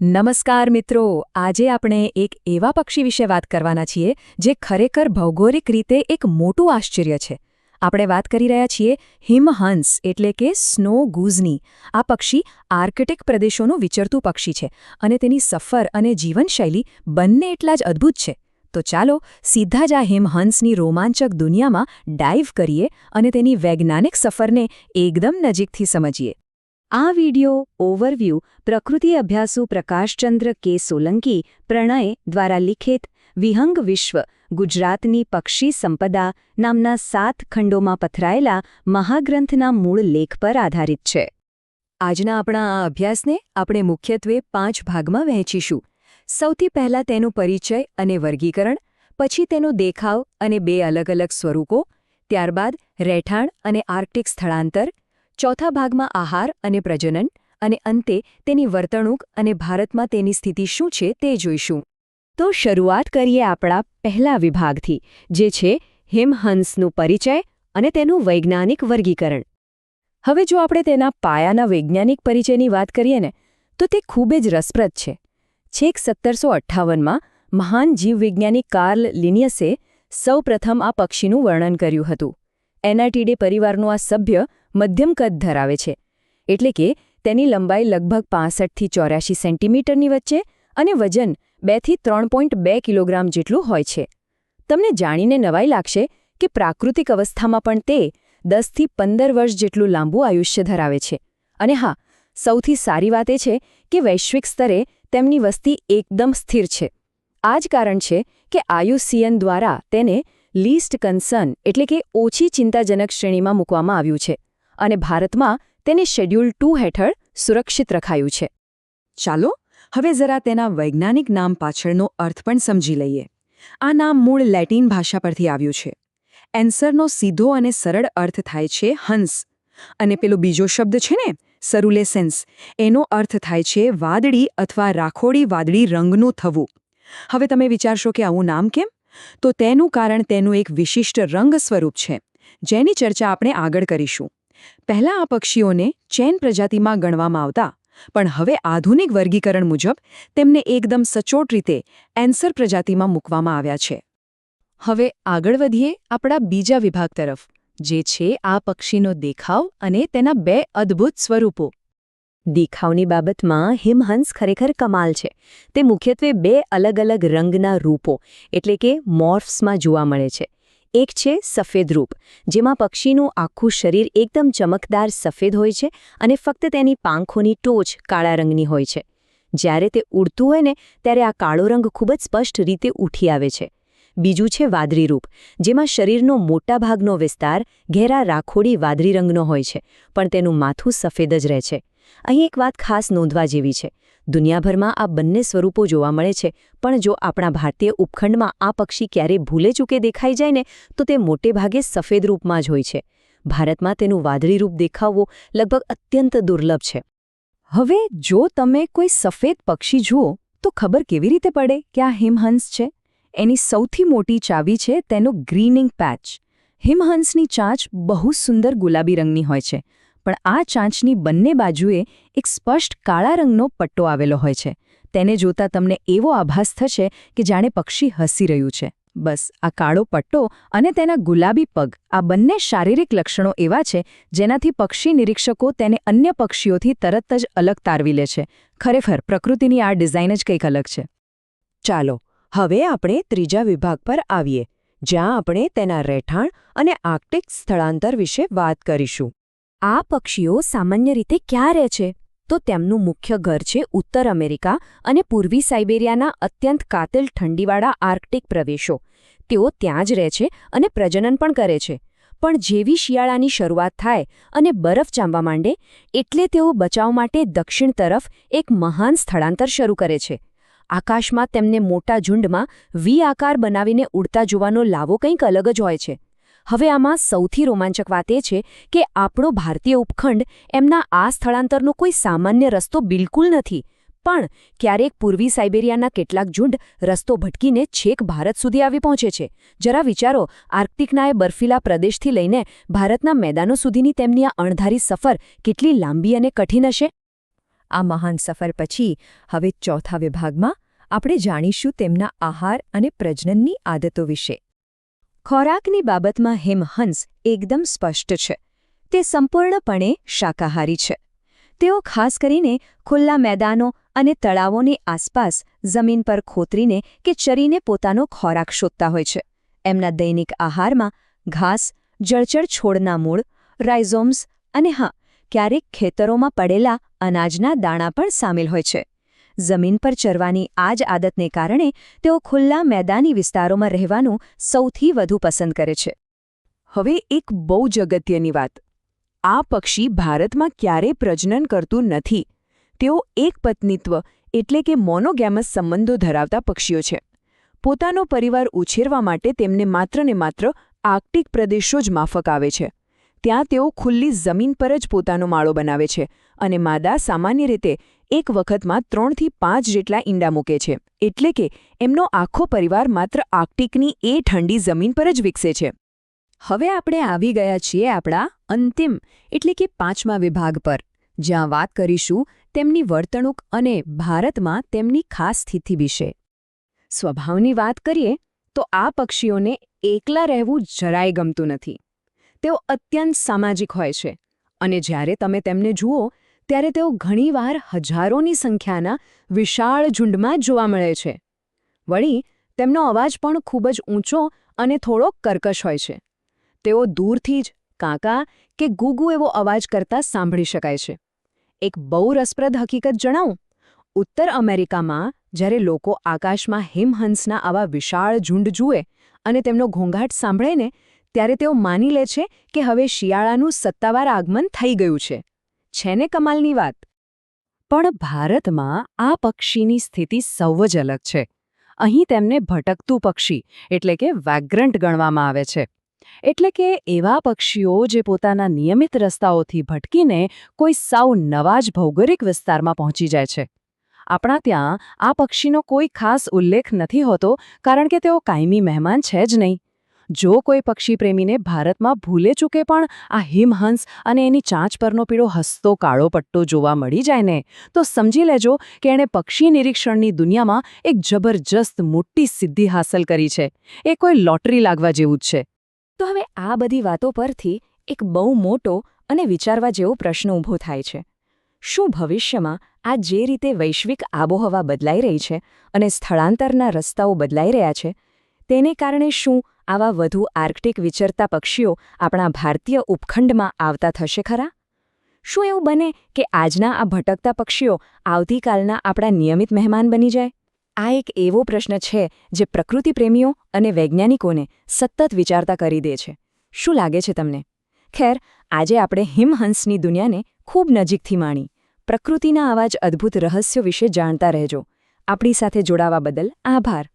નમસ્કાર મિત્રો, આજે આપણે એક એવા પક્ષી વિશે વાત કરવાના છીએ જે ખરેખર ભૌગોલિક રીતે એક મોટું આશ્ચર્ય છે. આપણે વાત કરી રહ્યા છીએ હિમહંસ એટલે કે સ્નો ગૂઝની. આ પક્ષી આર્કટિક પ્રદેશોનું વિચરતું પક્ષી છે અને તેની સફર અને જીવનશૈલી બંને એટલા જ અદ્ભુત છે. તો ચાલો સીધા જ આ હિમહંસની રોમાંચક દુનિયામાં ડાઇવ કરીએ અને તેની વૈજ્ઞાનિક સફરને એકદમ નજીકથી સમજીએ. આ વિડિયો ઓવરવ્યૂ પ્રકૃતિ અભ્યાસુ પ્રકાશચંદ્ર કે સોલંકી પ્રણય દ્વારા લિખિત વિહંગ વિશ્વ ગુજરાતની પક્ષી સંપદા નામના 7 ખંડોમાં પથરાયેલા મહાગ્રંથના મૂળ લેખ પર આધારિત છે. આજના આપણા આ અભ્યાસને આપણે મુખ્યત્વે 5 ભાગમાં વહેંચીશું. સૌથી પહેલાં તેનો પરિચય અને વર્ગીકરણ, પછી તેનો દેખાવ અને 2 અલગ અલગ સ્વરૂપો, ત્યારબાદ રહેઠાણ અને આર્કટિક સ્થળાંતર, ચોથા ભાગમાં આહાર અને પ્રજનન, અને અંતે તેની વર્તણૂક અને ભારતમાં તેની સ્થિતિ શું છે તે જોઈશું. તો શરૂઆત કરીએ આપણા પહેલા વિભાગથી, જે છે હિમહંસનું પરિચય અને તેનું વૈજ્ઞાનિક વર્ગીકરણ. હવે જો આપણે તેના પાયાના વૈજ્ઞાનિક પરિચયની વાત કરીએ ને, તો તે ખૂબ જ રસપ્રદ છે. છેક 1758માં મહાન જીવવિજ્ઞાની કાર્લ લિનિયસે સૌપ્રથમ આ પક્ષીનું વર્ણન કર્યું હતું. એનાટીડે પરિવારનો આ સભ્ય મધ્યમ કદ ધરાવે છે, એટલે કે તેની લંબાઈ લગભગ 65થી 84 સેન્ટીમીટરની વચ્ચે અને વજન 2 થી 3.2 કિલોગ્રામ જેટલું હોય છે. તમને જાણીને નવાઈ લાગશે કે પ્રાકૃતિક અવસ્થામાં પણ તે 10 થી 15 વર્ષ જેટલું લાંબુ આયુષ્ય ધરાવે છે. અને હા, સૌથી સારી વાત એ છે કે વૈશ્વિક સ્તરે તેમની વસ્તી એકદમ સ્થિર છે. આ જ કારણ છે કે IUCN દ્વારા તેને લીસ્ટ કન્સર્ન એટલે કે ઓછી ચિંતાજનક શ્રેણીમાં મૂકવામાં આવ્યું છે અને ભારતમાં તેને શેડ્યુલ 2 હેઠળ સુરક્ષિત રખાયું છે. ચાલો હવે જરા તેના વૈજ્ઞાનિક નામ પાછળનો અર્થ પણ સમજી લઈએ. આ નામ મૂળ લેટિન ભાષા પરથી આવ્યું છે. એન્સરનો સીધો અને સરળ અર્થ થાય છે હંસ, અને પેલો બીજો શબ્દ છે ને સરુલેસેન્સ, એનો અર્થ થાય છે વાદળી અથવા રાખોડી વાદળી રંગનું થવું. હવે તમે વિચારશો કે આવું નામ કેમ? તો તેનું કારણ તેનું એક વિશિષ્ટ રંગ સ્વરૂપ છે, જેની ચર્ચા આપણે આગળ કરીશું. પહેલાં આ પક્ષીઓને ચેન પ્રજાતિમાં ગણવામાં આવતા, પણ હવે આધુનિક વર્ગીકરણ મુજબ તેમને એકદમ સચોટ રીતે એન્સર પ્રજાતિમાં મૂકવામાં આવ્યા છે. હવે આગળ વધીએ આપણા બીજા વિભાગ તરફ, જે છે આ પક્ષીનો દેખાવ અને તેના 2 અદ્ભુત સ્વરૂપો. દેખાવની બાબતમાં હિમહંસ ખરેખર કમાલ છે. તે મુખ્યત્વે 2 અલગ અલગ રંગના રૂપો એટલે કે મોર્ફ્સમાં જોવા મળે છે. એક છે સફેદ રૂપ, જેમાં પક્ષીનું આખું શરીર એકદમ ચમકદાર સફેદ હોય છે અને ફક્ત તેની પાંખોની ટોચ કાળા રંગની હોય છે. જ્યારે તે ઉડતું હોય ને ત્યારે આ કાળો રંગ ખૂબ જ સ્પષ્ટ રીતે ઉઠી આવે છે. બીજું છે વાદળી રૂપ, જેમાં શરીરનો મોટાભાગનો વિસ્તાર ઘેરા રાખોડી વાદળી રંગનો હોય છે, પણ તેનું માથું સફેદ જ રહે છે. અહીં એક વાત ખાસ નોંધવા જેવી છે. દુનિયાભરમાં આ બંને સ્વરૂપો જોવા મળે છે, પણ જો આપણા ભારતીય ઉપખંડમાં આ પક્ષી ક્યારે ભૂલે ચૂકે દેખાઈ જાય ને, તો તે મોટે ભાગે સફેદ રૂપમાં જ હોય છે. ભારતમાં તેનું વાદળી રૂપ દેખાવવું લગભગ અત્યંત દુર્લભ છે. હવે જો તમે કોઈ સફેદ પક્ષી જુઓ તો ખબર કેવી રીતે પડે કે આ હિમહંસ છે? એની સૌથી મોટી ચાવી છે તેનું ગ્રીનિંગ પેચ. હિમહંસની ચાંચ બહુ સુંદર ગુલાબી રંગની હોય છે, પણ આ ચાંચની બંને બાજુએ એક સ્પષ્ટ કાળા રંગનો પટ્ટો આવેલો હોય છે. તેને જોતાં તમને એવો આભાસ થશે કે જાણે પક્ષી હસી રહ્યું છે. બસ આ કાળો પટ્ટો અને તેના ગુલાબી પગ, આ બંને શારીરિક લક્ષણો એવા છે જેનાથી પક્ષી નિરીક્ષકો તેને અન્ય પક્ષીઓથી તરત જ અલગ તારવી લે છે. ખરેખર પ્રકૃતિની આ ડિઝાઇન જ કંઈક અલગ છે. ચાલો હવે આપણે ત્રીજા વિભાગ પર આવીએ, જ્યાં આપણે તેના રહેઠાણ અને આર્કટિક સ્થળાંતર વિશે વાત કરીશું. આ પક્ષીઓ સામાન્ય રીતે ક્યાં રહે છે? તો તેમનું મુખ્ય ઘર છે ઉત્તર અમેરિકા અને પૂર્વી સાઇબેરિયાના અત્યંત કાતિલ ઠંડીવાળા આર્કટિક પ્રદેશો. તેઓ ત્યાં જ રહે છે અને પ્રજનન પણ કરે છે. પણ જેવી શિયાળાની શરૂઆત થાય અને બરફ જામવા માંડે, એટલે તેઓ બચાવ માટે દક્ષિણ તરફ એક મહાન સ્થળાંતર શરૂ કરે છે. આકાશમાં તેમને મોટા ઝુંડમાં વી આકાર બનાવીને ઉડતા જોવાનો લાવો કંઈક અલગ જ હોય છે. હવે આમાં સૌથી રોમાંચક વાત એ છે કે આપણો ભારતીય ઉપખંડ એમના આ સ્થળાંતરનો કોઈ સામાન્ય રસ્તો બિલકુલ નથી, પણ ક્યારેક પૂર્વી સાઇબેરિયાના કેટલાક ઝુંડ રસ્તો ભટકીને છેક ભારત સુધી આવી પહોંચે છે. જરા વિચારો, આર્કટિકના એ બર્ફીલા પ્રદેશથી લઈને ભારતના મેદાનો સુધીની તેમની આ અણધારી સફર કેટલી લાંબી અને કઠિન હશે. આ મહાન સફર પછી હવે ચોથા વિભાગમાં આપણે જાણીશું તેમના આહાર અને પ્રજનનની આદતો વિશે. ખોરાકની બાબતમાં હિમહંસ એકદમ સ્પષ્ટ છે. તે સંપૂર્ણપણે શાકાહારી છે. તેઓ ખાસ કરીને ખુલ્લા મેદાનો અને તળાવોની આસપાસ જમીન પર ખોતરીને કે ચરીને પોતાનો ખોરાક શોધતા હોય છે. એમના દૈનિક આહારમાં ઘાસ, જળચર છોડના મૂળ, રાઇઝોમ્સ અને ક્યારેક ખેતરોમાં પડેલા અનાજના દાણા પણ સામેલ હોય છે. જમીન પર ચરવાની આ જ આદતને કારણે તેઓ ખુલ્લા મેદાની વિસ્તારોમાં રહેવાનું સૌથી વધુ પસંદ કરે છે. હવે એક બહુ જ અગત્યની વાત. આ પક્ષી ભારતમાં ક્યારેય પ્રજનન કરતું નથી. તેઓ એકપત્નીત્વ એટલે કે મોનોગેમસ સંબંધો ધરાવતા પક્ષીઓ છે. પોતાનો પરિવાર ઉછેરવા માટે તેમને માત્ર ને માત્ર આર્કટિક પ્રદેશો જ માફક આવે છે. ત્યાં તેઓ ખુલ્લી જમીન પર જ પોતાનો માળો બનાવે છે અને માદા સામાન્ય રીતે એક વખતમાં 3 થી 5 જેટલા ઈંડા મૂકે છે. એટલે કે એમનો આખો પરિવાર માત્ર આર્કટિકની એ ઠંડી જમીન પર જ વિકસે છે. હવે આપણે આવી ગયા છીએ આપણા અંતિમ એટલે કે 5મા વિભાગ પર, જ્યાં વાત કરીશું તેમની વર્તણૂક અને ભારતમાં તેમની ખાસ સ્થિતિ વિશે. સ્વભાવની વાત કરીએ તો આ પક્ષીઓને એકલા રહેવું જરાય ગમતું નથી. તેઓ અત્યંત સામાજિક હોય છે અને જ્યારે તમે તેમને જુઓ ત્યારે તેઓ ઘણીવાર હજારોની સંખ્યાના વિશાળ ઝુંડમાં જ જોવા મળે છે. વળી તેમનો અવાજ પણ ખૂબ જ ઊંચો અને થોડો કર્કશ હોય છે. તેઓ દૂરથી જ કાકા કે ગુગુ એવો અવાજ કરતા સાંભળી શકાય છે. એક બહુ રસપ્રદ હકીકત જણાવું. ઉત્તર અમેરિકામાં જ્યારે લોકો આકાશમાં હિમહંસના આવા વિશાળ ઝુંડ જુએ અને તેમનો ઘોંઘાટ સાંભળે ને ત્યારે તેઓ માની લે છે કે હવે શિયાળાનું સત્તાવાર આગમન થઈ ગયું છે. છે ને કમાલની વાત? પણ ભારતમાં આ પક્ષીની સ્થિતિ સૌ જ અલગ છે. અહીં તેમને ભટકતું પક્ષી એટલે કે વેગ્રન્ટ ગણવામાં આવે છે. એટલે કે એવા પક્ષીઓ જે પોતાના નિયમિત રસ્તાઓથી ભટકીને કોઈ સાવ નવા જ ભૌગોલિક વિસ્તારમાં પહોંચી જાય છે. આપણા ત્યાં આ પક્ષીનો કોઈ ખાસ ઉલ્લેખ નથી હોતો કારણ કે તેઓ કાયમી મહેમાન છે જ નહીં. જો કોઈ પક્ષી પ્રેમીને ભારતમાં ભૂલે ચૂકે પણ આ હિમહંસ અને એની ચાંચ પરનો પીળો હસતો કાળો પટ્ટો જોવા મળી જાય ને તો સમજી લેજો કે એણે પક્ષી નિરીક્ષણની દુનિયામાં એક જબરજસ્ત મોટી સિદ્ધિ હાંસલ કરી છે. એ કોઈ લોટરી લાગવા જેવું જ છે. તો હવે આ બધી વાતો પરથી એક બહુ મોટો અને વિચારવા જેવો પ્રશ્ન ઊભો થાય છે. શું ભવિષ્યમાં આ જે રીતે વૈશ્વિક આબોહવા બદલાઈ રહી છે અને સ્થળાંતરના રસ્તાઓ બદલાઈ રહ્યા છે તેને કારણે શું આવા વધુ આર્કટિક વિચરતા પક્ષીઓ આપણા ભારતીય ઉપખંડમાં આવતા થશે ખરા? શું એવું બને કે આજના આ ભટકતા પક્ષીઓ આવતીકાલના આપણા નિયમિત મહેમાન બની જાય? આ એક એવો પ્રશ્ન છે જે પ્રકૃતિ પ્રેમીઓ અને વૈજ્ઞાનિકોને સતત વિચારતા કરી દે છે. શું લાગે છે તમને? ખેર, આજે આપણે હિમહંસની દુનિયાને ખૂબ નજીકથી માણી. પ્રકૃતિના આવા જ અદ્ભુત રહસ્યો વિશે જાણતા રહેજો. આપણી સાથે જોડાવા બદલ આભાર.